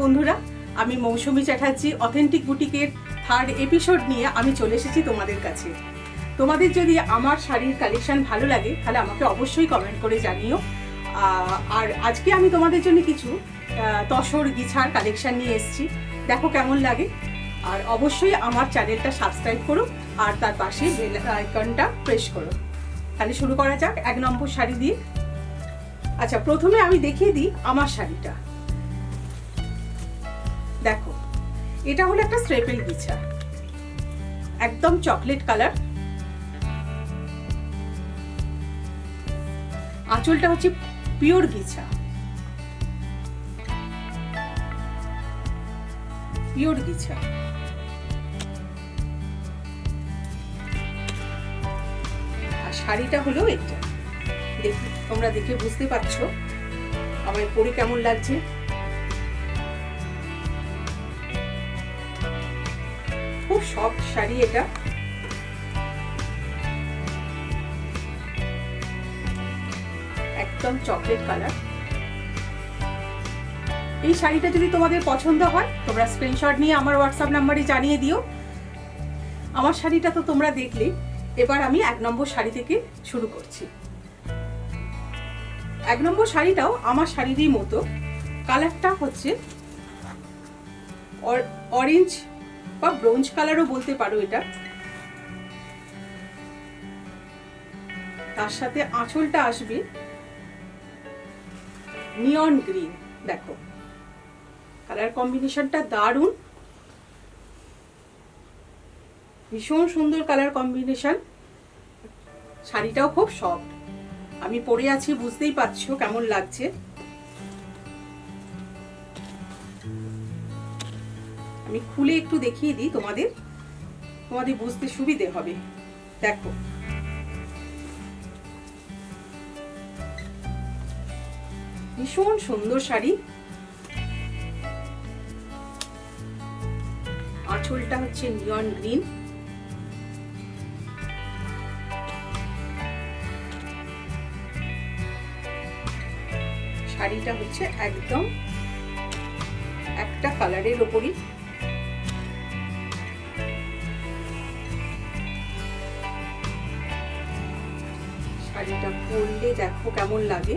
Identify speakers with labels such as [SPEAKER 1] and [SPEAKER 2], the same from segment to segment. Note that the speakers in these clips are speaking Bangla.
[SPEAKER 1] বন্ধুরা, আমি মৌসুমী চ্যাটার্জি অথেন্টিক বুটিকের থার্ড এপিসোড নিয়ে আমি চলে এসেছি তোমাদের কাছে। তোমাদের যদি আমার শাড়ির কালেকশন ভালো লাগে তাহলে আমাকে অবশ্যই কমেন্ট করে জানিও। আর আজকে আমি তোমাদের জন্য কিছু তসর গিছার কালেকশন নিয়ে এসেছি, দেখো কেমন লাগে। আর অবশ্যই আমার চ্যানেলটা সাবস্ক্রাইব করো আর তার পাশে বেল আইকনটা প্রেস করো। তাহলে শুরু করা যাক 1 নম্বর শাড়ি দিয়ে। আচ্ছা, প্রথমে আমি দেখিয়ে দিই আমার শাড়িটা। দেখো, এটা হলো একটা স্ট্রেপেল গিছা, একদম চকলেট কালার। আঁচলটা হচ্ছে পিওর গিছা, পিওর গিছা। আর শাড়িটা হলো এটা, দেখি তোমরা দেখে বুঝতে পারছো আমায় পরে কেমন লাগছে। খুব সফট শাড়ি এটা, একদম চকলেট কালার। এই শাড়িটা যদি তোমাদের পছন্দ হয় তোমরা স্ক্রিনশট নিয়ে আমার হোয়াটসঅ্যাপ নাম্বারে জানিয়ে দিও। আমার শাড়িটা তো তোমরা দেখলে, এবার আমি 1 নম্বর শাড়ি থেকে শুরু করছি। 1 নম্বর শাড়িটাও আমার শাড়িরই মতো, কালারটা হচ্ছে অরেঞ্জ বা ব্রোঞ্জ কালারও বলতে পারো এটা। তার সাথে আঁচলটা আসবে নিয়ন গ্রিন। দেখো কালার কম্বিনেশনটা দারুণ, ভীষণ সুন্দর কালার কম্বিনেশন। শাড়িটাও খুব সফট, আমি পরে আছি বুঝতেই পারছো কেমন লাগছে। আমি খুলে একটু দেখিয়ে দিই তোমাদের বুঝতে সুবিধে হবে। দেখো ভীষণ সুন্দর শাড়ি। আঁচলটা হচ্ছে নিয়ন গ্রিন, শাড়িটা হচ্ছে একদম একটা কালারের ওপরই। শাড়িটা পরলে দেখো কেমন লাগে।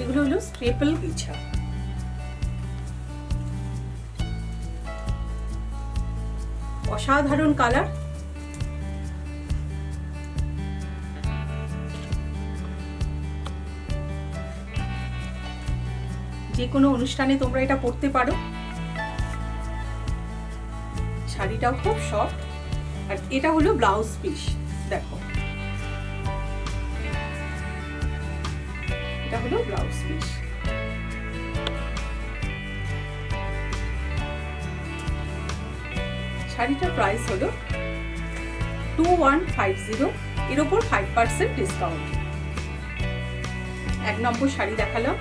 [SPEAKER 1] এগুলো হলো স্ট্রেপল গিছা। অসাধারণ কালার। যে কোনো অনুষ্ঠানে তোমরা এটা পরতে পারো। শাড়িটাও খুব সফট। আর এটা হলো ব্লাউজ পিস। দেখো এটা হলো ব্লাউজ পিস। শাড়িটার প্রাইস হলো 2150, এর উপর 5% ডিসকাউন্ট। 1 নম্বর শাড়ি দেখালাম।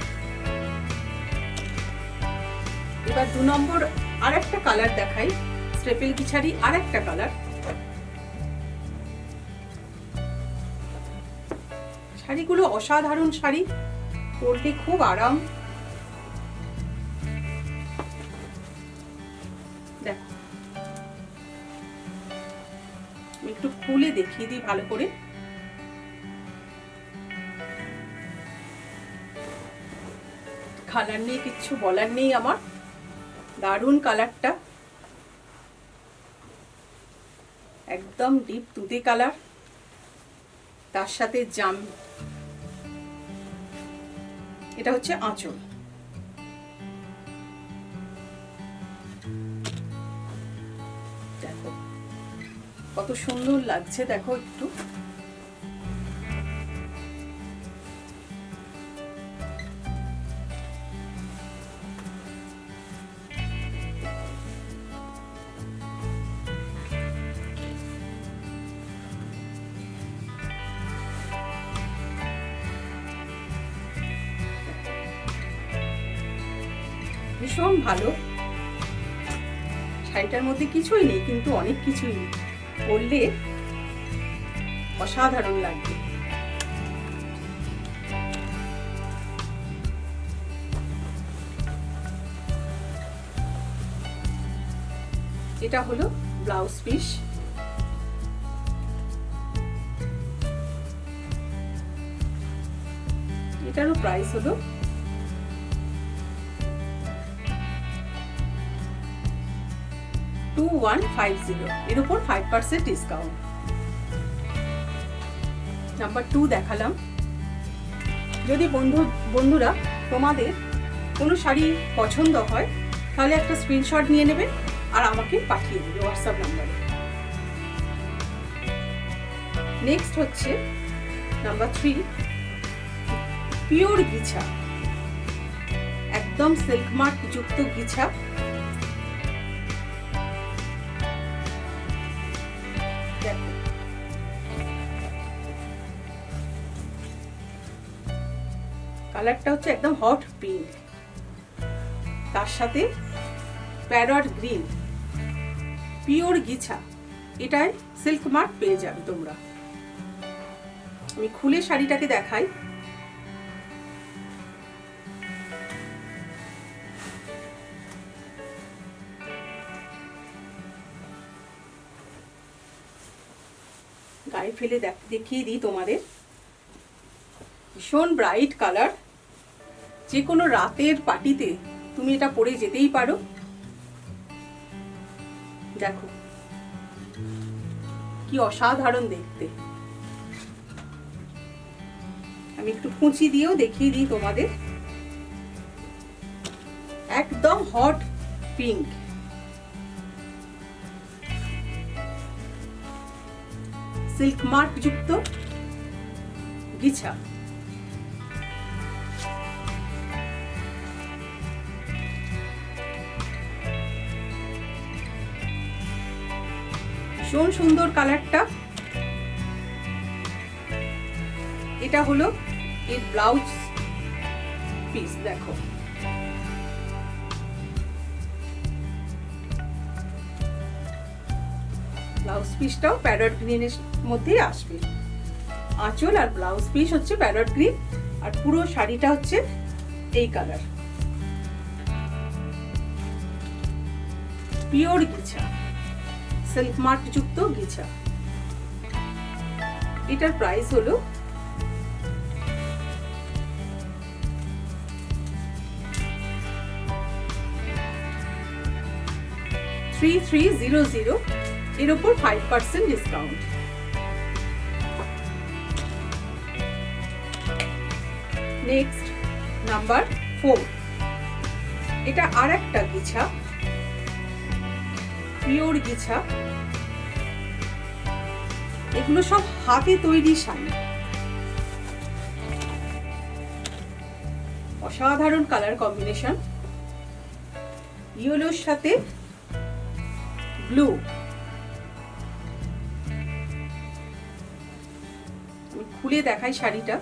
[SPEAKER 1] এবার 2 নম্বর আর একটা কালার দেখাই, স্ট্রেপেল গিছারি আর একটা কালার। শাড়িগুলো অসাধারণ শাড়ি, পরলে খুব আরাম। দেখো আমি একটু খুলে দেখিয়ে দিই ভালো করে। কালার নিয়ে কিচ্ছু বলার নেই আমার, দারুণ কালারটা, একদম ডিপ তুতে কালার। তার সাথে জাম, এটা হচ্ছে আঁচল। দেখো কত সুন্দর লাগছে, দেখো একটু। ভীষণ ভালো। শাড়িটার মধ্যে কিছুই নেই কিন্তু অনেক কিছুই পরলে অসাধারণ লাগবে। এটা হলো ব্লাউজ পিস। এটারও প্রাইস হলো 2150, এর উপর 5% ডিসকাউন্ট। নাম্বার 2 দেখালাম। যদি বন্ধুরা তোমাদের কোনো শাড়ি পছন্দ হয় তাহলে একটা স্ক্রিনশট নিয়ে নেবে আর আমাকে পাঠিয়ে দেবে হোয়াটসঅ্যাপ নাম্বারে। নেক্সট হচ্ছে নাম্বার 3, পিওর গিছা, একদম সিল্ক মার্ক যুক্ত গিছা। কালারটা হচ্ছে একদম হট পিঙ্ক, তার সাথে প্যারট গ্রিন, পিওর গিছা। এটাই সিল্ক মার্ক পেয়ে যাবে তোমরা। আমি খুলে শাড়িটাকে দেখাই। গায়ে ফেলে দেখিয়ে দিই তোমাদের। ভীষণ ব্রাইট কালার, যে কোনো রাতের পার্টিতে তুমি এটা পরে যেতেই পারো। দেখো কি অসাধারণ দেখতে। আমি একটু কুচি দিয়েও দেখিয়ে দিই তোমাদের। একদম হট পিঙ্ক, সিল্ক মার্ক যুক্ত গিছা। ভীষণ সুন্দর কালারটা। এটা হলো এর ব্লাউজ পিস। দেখো ব্লাউজ পিসটাও প্যারট গ্রিনের মধ্যেই আসবে। আঁচল আর ব্লাউজ পিস হচ্ছে প্যারট গ্রিন, আর পুরো শাড়িটা হচ্ছে এই colour. Pure ghicha, silk mark যুক্ত গিছা। এটার প্রাইস হলো 3300, এর উপর 5% ডিসকাউন্ট। নেক্সট নাম্বার 4, এটা আর একটা গিছা, পিওর গিছা। এগুলো সব হাতে তৈরি শাড়ি। অসাধারণ কালার কম্বিনেশন, ইয়েলোর সাথে ব্লু। আমি খুলে দেখাই শাড়িটা।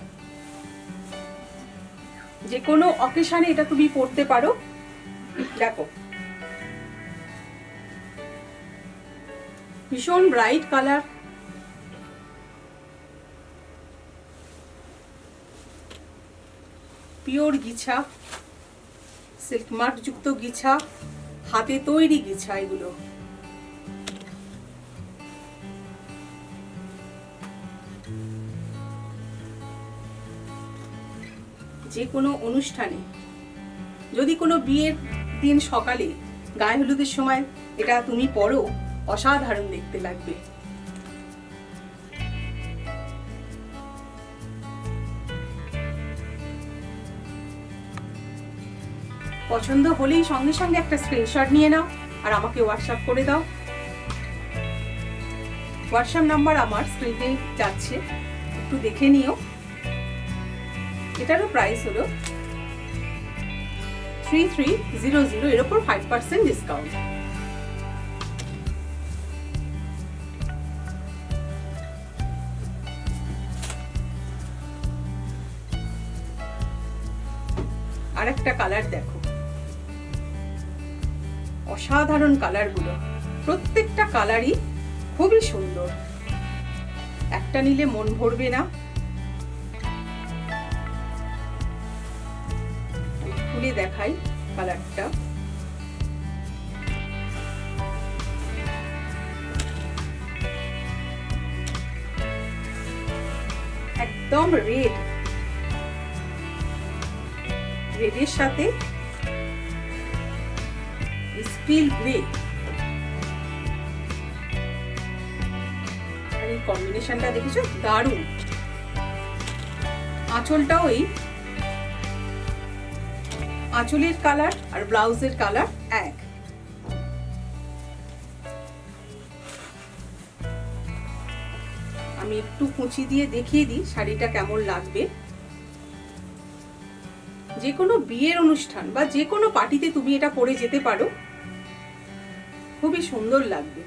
[SPEAKER 1] যে কোনো অকেশনে এটা তুমি পরতে পারো। দেখো ভীষণ bright colour, pure ghicha, silk mark যুক্ত গিছা, হাতে তৈরি গিছা এগুলো। যে কোনো অনুষ্ঠানে, যদি কোনো বিয়ের দিন সকালে গায়ে হলুদের সময় এটা তুমি পরো, অসাধারণ দেখতে লাগবে। পছন্দ হলেই সঙ্গে সঙ্গে একটা স্ক্রিনশট নিয়ে নাও আর আমাকে হোয়াটসঅ্যাপ করে দাও। হোয়াটসঅ্যাপ নাম্বার আমার স্ক্রিনে যাচ্ছে, একটু দেখে নিও। এটারও প্রাইস হলো 3300, এর উপর 5% ডিসকাউন্ট। আরেকটা কালার দেখো, অসাধারণ কালারগুলো। প্রত্যেকটা কালারই খুবই সুন্দর, একটা নিলে মন ভরবে না। খুলে দেখাই কালারটা। একদম রেডের সাথে স্টিল গ্রে, আর এই কম্বিনেশনটা দেখেছো দারুণ। আঁচলটাও এই আঁচলের কালার আর ব্লাউজের কালার এক। আমি একটু কুচি দিয়ে দেখিয়ে দিই শাড়িটা কেমন লাগবে। যে কোনো বিয়ের অনুষ্ঠান বা যে কোনো পার্টিতে তুমি এটা পরে যেতে পারো, খুবই সুন্দর লাগবে।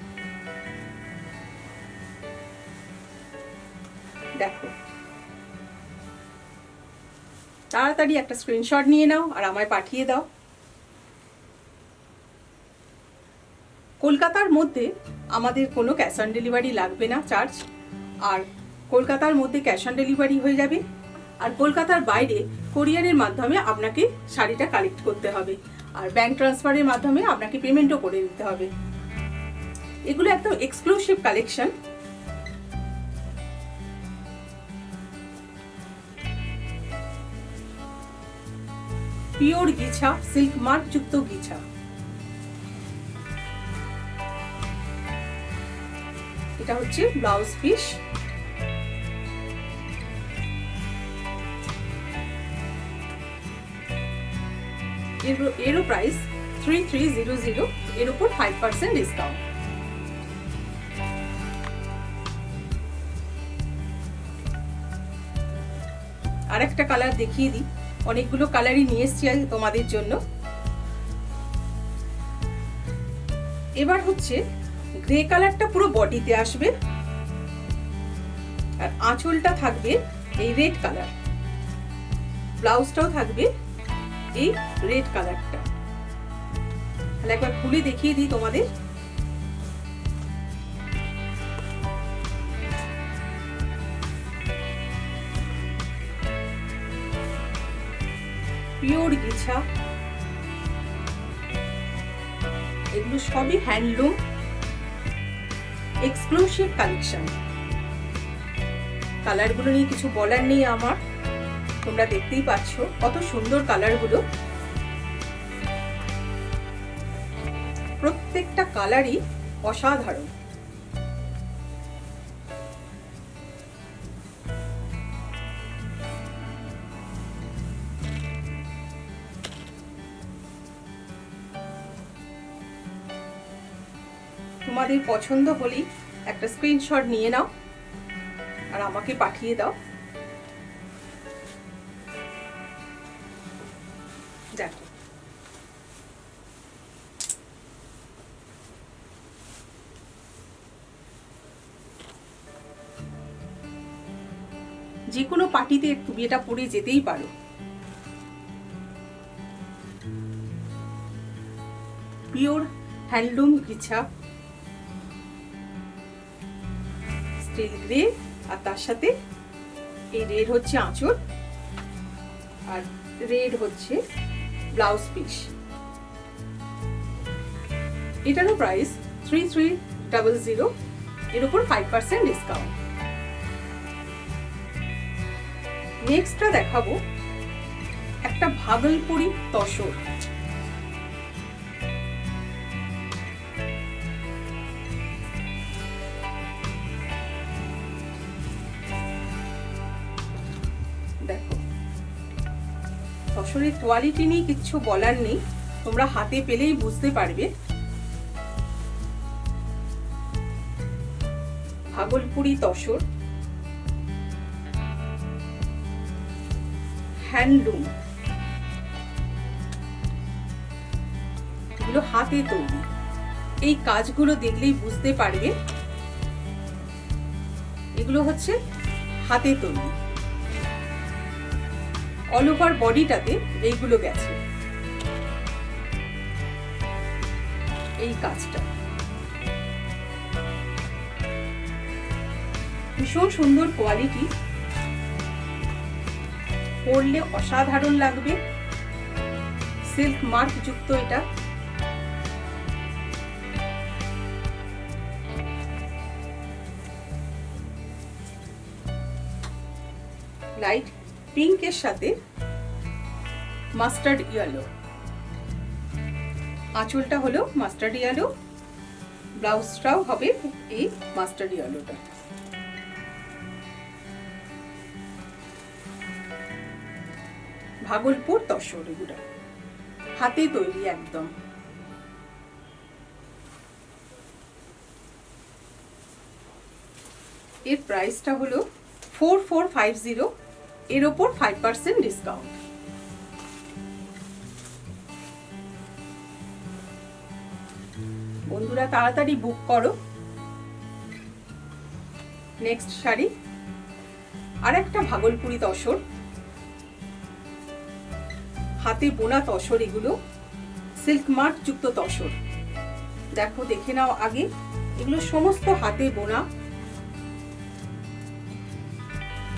[SPEAKER 1] দেখো, তাড়াতাড়ি একটা স্ক্রিনশট নিয়ে নাও আর আমায় পাঠিয়ে দাও। কলকাতার মধ্যে আমাদের কোনো ক্যাশ অন ডেলিভারি লাগবে না চার্জ, আর কলকাতার মধ্যে ক্যাশ অন ডেলিভারি হয়ে যাবে। আর কলকাতার বাইরে কোরিয়ারের মাধ্যমে আপনাকে শাড়িটা কালেক্ট করতে হবে, আর ব্যাংক ট্রান্সফারের মাধ্যমে আপনাকে পেমেন্টও করে দিতে হবে। এগুলো একদম exclusive collection. Pure ghicha, silk mark যুক্ত গিছা। এটা হচ্ছে ব্লাউজ পিস। এরও প্রাইস 3300, এর উপর 5% ডিসকাউন্ট। আর একটা কালার দেখিয়ে দিই, অনেকগুলো কালারই নিয়ে এসেছি তোমাদের জন্য। এবার হচ্ছে গ্রে কালারটা পুরো বডিতে আসবে, আর আঁচলটা থাকবে এই রেড কালার, ব্লাউজটাও থাকবে এই রেড কালারটা। তাহলে একবার খুলে দেখিয়ে দিই তোমাদের। পিওর গিছা, এগুলো সবই হ্যান্ডলুম এক্সক্লুসিভ কালেকশন। কালারগুলো নিয়ে কিছু বলার নেই আমার, তোমরা দেখতেই পাচ্ছ কত সুন্দর কালারগুলো। প্রত্যেকটা কালারই অসাধারণ। তোমাদের পছন্দ হলেই একটা স্ক্রিনশট নিয়ে নাও আর আমাকে পাঠিয়ে দাও। দেখো, যে কোনো পার্টিতে তুমি এটা পরে যেতেই পারো। পিওর হ্যান্ডলুম গিছা, স্টিল গ্রে, আর তার সাথে এই রেড হচ্ছে আঁচল, আর রেড হচ্ছে ব্লাউজ পিস। এটারও প্রাইস 3300, এর উপর 5% ডিসকাউন্ট। নেক্সটটা দেখাবো একটা ভাগলপুরি তসর। দেখো, তসরের কোয়ালিটি নিয়ে কিচ্ছু বলার নেই, তোমরা হাতে পেলেই বুঝতে পারবে। ভাগলপুরি তসর, হ্যান্ডলুম, এগুলো হাতে তৈরি। এই কাজগুলো দেখলেই বুঝতে পারবে এগুলো হচ্ছে হাতে তৈরি। অল ওভার বডিটাতে এইগুলো গেছে, এই কাজটা ভীষণ সুন্দর কোয়ালিটি, পরলে অসাধারণ লাগবে। সিল্ক মার্ক যুক্ত এটা। লাইট পিঙ্কের সাথে মাস্টার্ড ইয়েলো। আঁচলটা হলো মাস্টার্ড ইয়েলো, ব্লাউজটাও হবে এই মাস্টার্ড ইয়েলোটা। ভাগলপুর তসর, এগুলো হাতে তৈরি একদম। এর প্রাইসটা হলো 4450, এর ওপর 5% ডিসকাউন্ট। বন্ধুরা তাড়াতাড়ি বুক করো। নেক্সট শাড়ি আর একটা ভাগলপুরি তসর, হাতে বোনা তসর, এগুলো সিল্ক মার্ক যুক্ত তসর। দেখো, দেখে নাও আগে, এগুলো সমস্ত হাতে বোনা।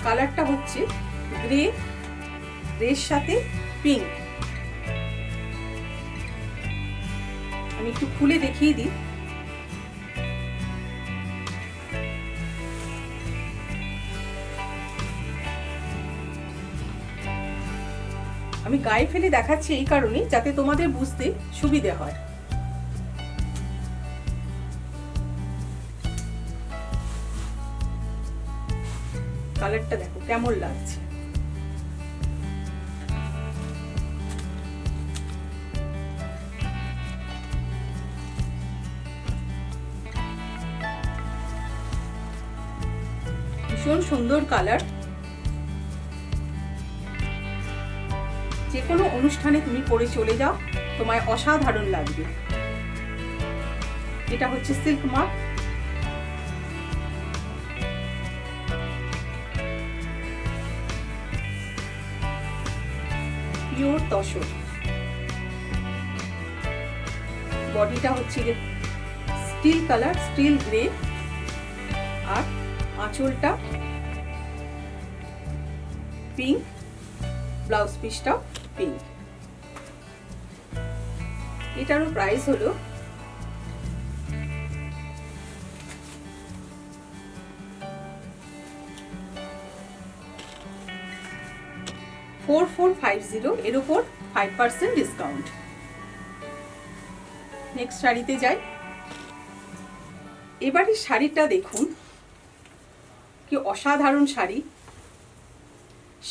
[SPEAKER 1] কালারটা হচ্ছে গ্রে, গ্রের সাথে পিঙ্ক। আমি একটু খুলে দেখিয়ে দিই। আমি গায়ে ফেলে দেখাচ্ছি এই কারণে, যাতে তোমাদের বুঝতে সুবিধে হয়। কালারটা দেখো কেমন লাগছে। ভীষণ সুন্দর কালার। যে কোনো অনুষ্ঠানে তুমি পরে চলে যাও, তোমায় অসাধারণ লাগবে। এটা হচ্ছে সিল্ক মার্ক। পিওর তসর। বডিটা হচ্ছে স্টিল কালার, স্টিল গ্রে, আর আঁচলটা পিঙ্ক, ব্লাউজ পিসটাও পিঙ্ক। এটারও প্রাইস হলো 4450, এর উপর 5% ডিসকাউন্ট। নেক্সট শাড়িতে যাই। এবারে শাড়িটা দেখুন, কি অসাধারণ শাড়ি।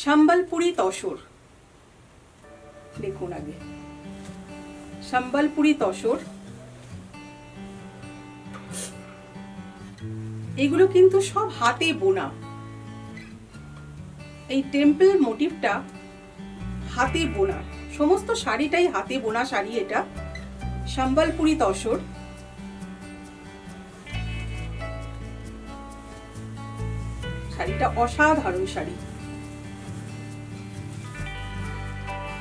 [SPEAKER 1] সম্বলপুরি তসর। দেখুন আগে, সম্বলপুরি তসর। এগুলো কিন্তু সব হাতে বোনা। এই টেম্পল মোটিভটা হাতে বোনা, সমস্ত শাড়িটাই হাতে বোনা শাড়ি। এটা সম্বলপুরি তসর। শাড়িটা অসাধারণ শাড়ি।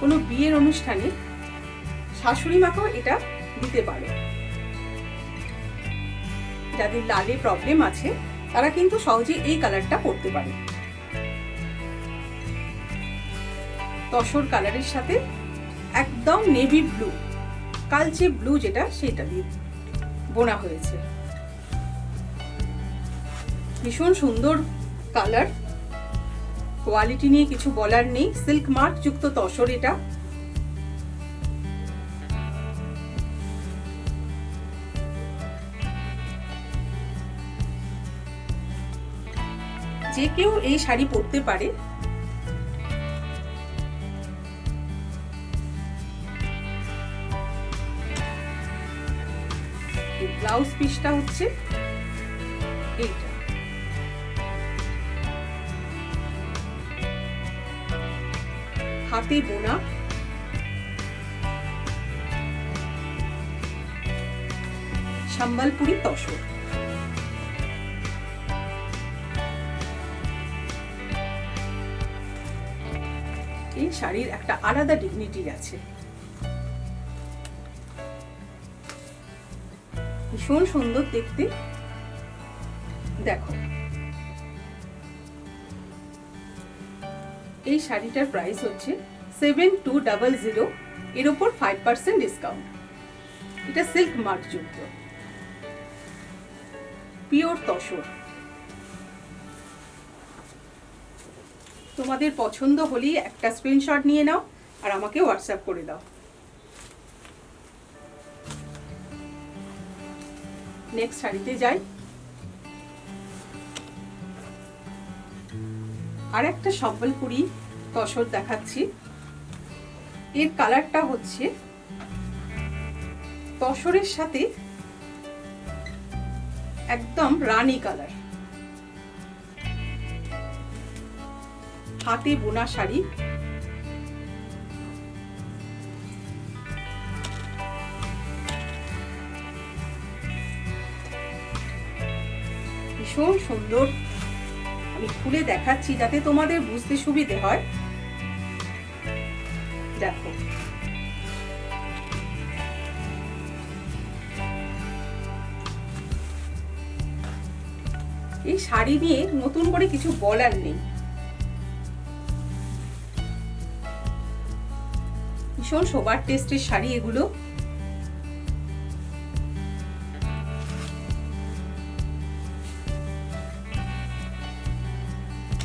[SPEAKER 1] কোনো বিয়ের অনুষ্ঠানে শাশুড়ি মাকেও এটা দিতে পারে। যাদের লালে প্রবলেম আছে তারা কিন্তু সহজে এই কালারটা পরতে পারে। তসর কালারের সাথে একদম নেভি ব্লু, কালচে ব্লু যেটা, সেটা দিয়ে বোনা হয়েছে। ভীষণ সুন্দর কালার, কোয়ালিটি নিয়ে কিছু বলার নেই। সিল্ক মার্ক যুক্ত তসর এটা। যে কেউ এই শাড়ি পরতে পারে। ব্লাউজ পিসটা হচ্ছে এইটা। হাতে বোনা, সম্বলপুরি তসর। এই শাড়ির একটা আলাদা ডিগনিটি আছে। ভীষণ সুন্দর দেখতে। দেখো, এই শাড়িটার প্রাইস হচ্ছে 7200, এর উপর 5% ডিসকাউন্ট। এটা সিল্ক মার্ক যুক্ত পিওর তসর। তোমাদের পছন্দ হলেই একটা স্ক্রিনশট নিয়ে নাও আর আমাকে হোয়াটসঅ্যাপ করে দাও। নেক্সট শাড়িতে যাই। আর একটা সম্বলপুরি তসর দেখাচ্ছি। এর কালারটা হচ্ছে তসরের সাথে একদম রানী কালার, হাতে বোনা শাড়ি। ভীষণ সুন্দর, আমি খুলে দেখাচ্ছি যাতে তোমাদের বুঝতে সুবিধে হয়। দেখো, এই শাড়ি নিয়ে নতুন করে কিছু বলার নেই। ভীষণ সোবার টেস্টের শাড়ি এগুলো।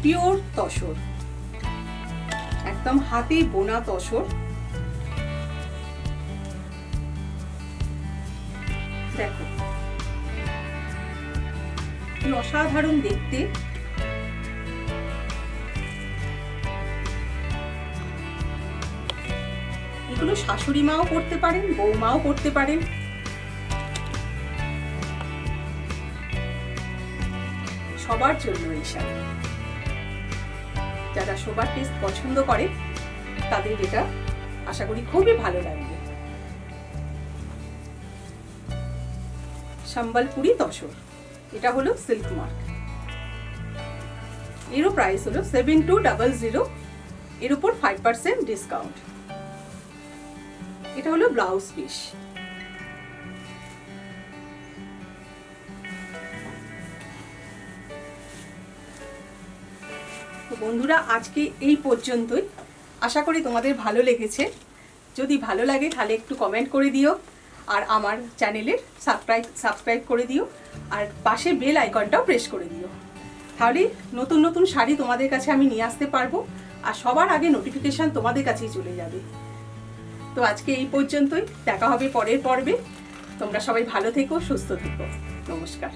[SPEAKER 1] পিওর তসর, একদম হাতে বোনা তসর। দেখো কি অসাধারণ দেখতে। এগুলো শাশুড়ি মাও পরতে পারেন, বৌমাও পরতে পারেন। সবার জন্য এই শাড়ি। যারা সোবার টেস্ট পছন্দ করে তাদের এটা আশা করি খুবই ভালো লাগবে। সম্বলপুরি তসর, এটা হলো সিল্ক মার্ক। এরও প্রাইস হলো 7200, এর উপর 5% ডিসকাউন্ট। এটা হলো ব্লাউজ পিস। তো বন্ধুরা, আজকে এই পর্যন্তই। আশা করি তোমাদের ভালো লেগেছে। যদি ভালো লাগে তাহলে একটু কমেন্ট করে দিও, আর আমার চ্যানেলের সাবস্ক্রাইব করে দিও, আর পাশে বেল আইকনটাও প্রেস করে দিও। তাহলে নতুন নতুন শাড়ি তোমাদের কাছে আমি নিয়ে আসতে পারবো, আর সবার আগে নোটিফিকেশন তোমাদের কাছেই চলে যাবে। তো আজকে এই পর্যন্তই, দেখা হবে পরের পর্বে। তোমরা সবাই ভালো থেকো, সুস্থ থেকো। নমস্কার।